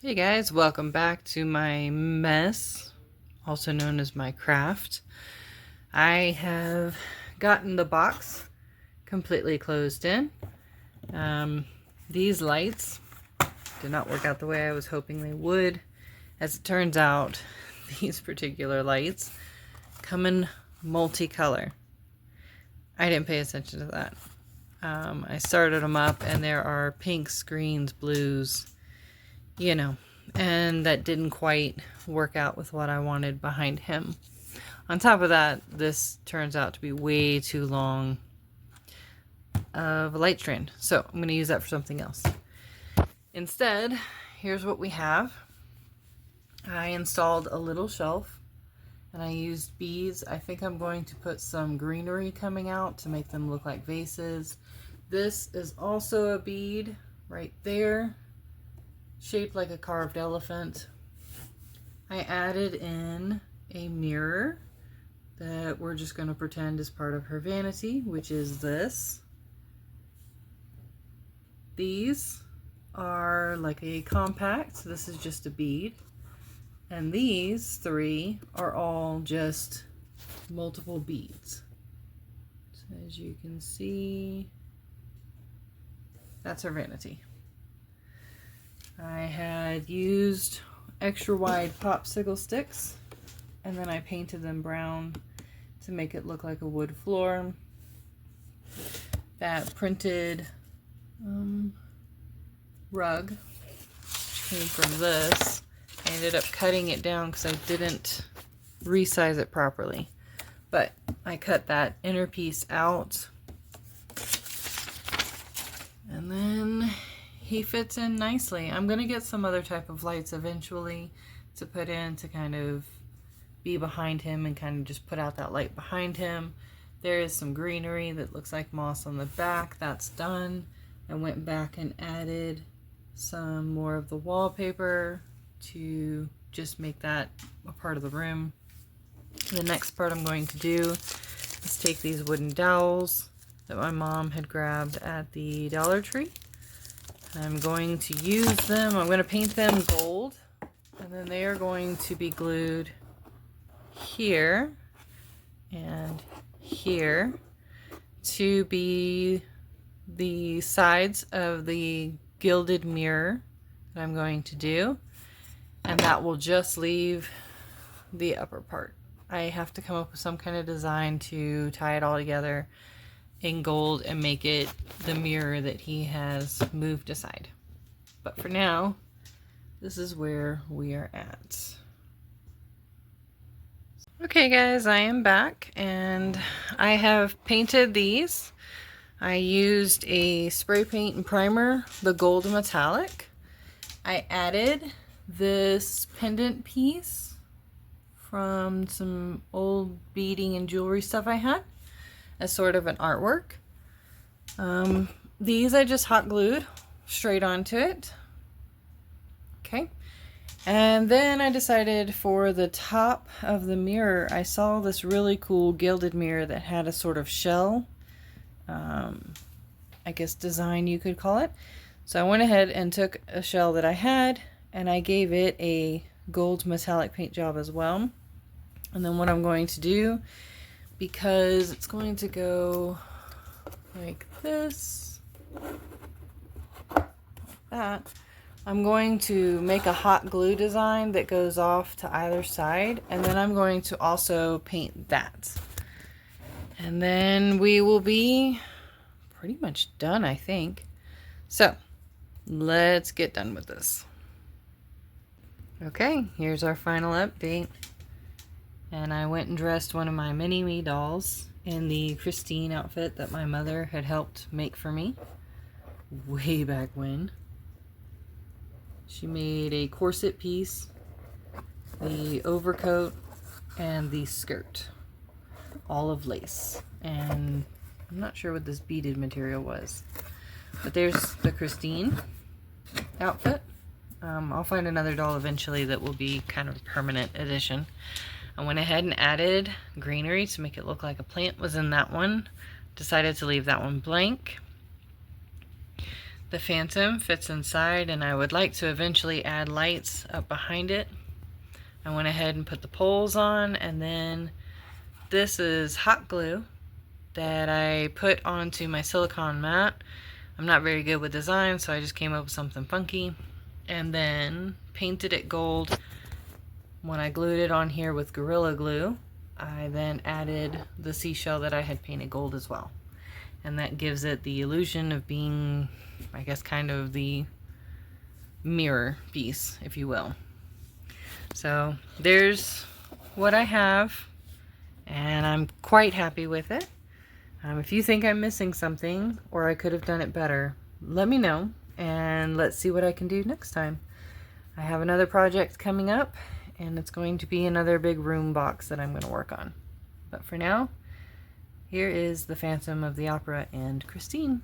Hey guys, welcome back to my mess, also known as my craft. I have gotten the box completely closed in. These lights did not work out the way I was hoping they would. As it turns out, these particular lights come in multicolor. I didn't pay attention to that. I started them up and there are pinks, greens, blues, and that didn't quite work out with what I wanted behind him. On top of that, this turns out to be way too long of a light strand, so I'm going to use that for something else. Instead, here's what we have. I installed a little shelf and I used beads. I think I'm going to put some greenery coming out to make them look like vases. This is also a bead right there, shaped like a carved elephant. I added in a mirror that we're just going to pretend is part of her vanity, which is this. These are like a compact, so this is just a bead. And these three are all just multiple beads. So as you can see, that's her vanity. I had used extra wide popsicle sticks and then I painted them brown to make it look like a wood floor. That printed rug, which came from this, I ended up cutting it down because I didn't resize it properly. But I cut that inner piece out. And then he fits in nicely. I'm going to get some other type of lights eventually to put in to kind of be behind him and kind of just put out that light behind him. There is some greenery that looks like moss on the back. That's done. I went back and added some more of the wallpaper to just make that a part of the room. The next part I'm going to do is take these wooden dowels that my mom had grabbed at the Dollar Tree. I'm going to use them. I'm going to paint them gold, and then they are going to be glued here and here to be the sides of the gilded mirror that I'm going to do, and that will just leave the upper part. I have to come up with some kind of design to tie it all together in gold and make it the mirror that he has moved aside. But for now, this is where we are at. Okay guys, I am back and I have painted these. I used a spray paint and primer, the gold metallic. I added this pendant piece from some old beading and jewelry stuff I had as sort of an artwork. These I just hot glued straight onto it. Okay. And then I decided for the top of the mirror, I saw this really cool gilded mirror that had a sort of shell, I guess design you could call it. So I went ahead and took a shell that I had and I gave it a gold metallic paint job as well. And then what I'm going to do, because it's going to go like this, like that, I'm going to make a hot glue design that goes off to either side, and then I'm going to also paint that. And then we will be pretty much done, I think. So let's get done with this. Okay, here's our final update. And I went and dressed one of my mini-me dolls in the Christine outfit that my mother had helped make for me way back when. She made a corset piece, the overcoat, and the skirt, all of lace. And I'm not sure what this beaded material was, but there's the Christine outfit. I'll find another doll eventually that will be kind of a permanent addition. I went ahead and added greenery to make it look like a plant was in that one. Decided to leave that one blank. The Phantom fits inside, and I would like to eventually add lights up behind it. I went ahead and put the poles on, and then this is hot glue that I put onto my silicone mat. I'm not very good with design, so I just came up with something funky, and then painted it gold. When I glued it on here with Gorilla Glue, I then added the seashell that I had painted gold as well. And that gives it the illusion of being, I guess, kind of the mirror piece, if you will. So there's what I have, and I'm quite happy with it. If you think I'm missing something or I could have done it better, let me know, and let's see what I can do next time. I have another project coming up, and it's going to be another big room box that I'm going to work on. But for now, here is the Phantom of the Opera and Christine.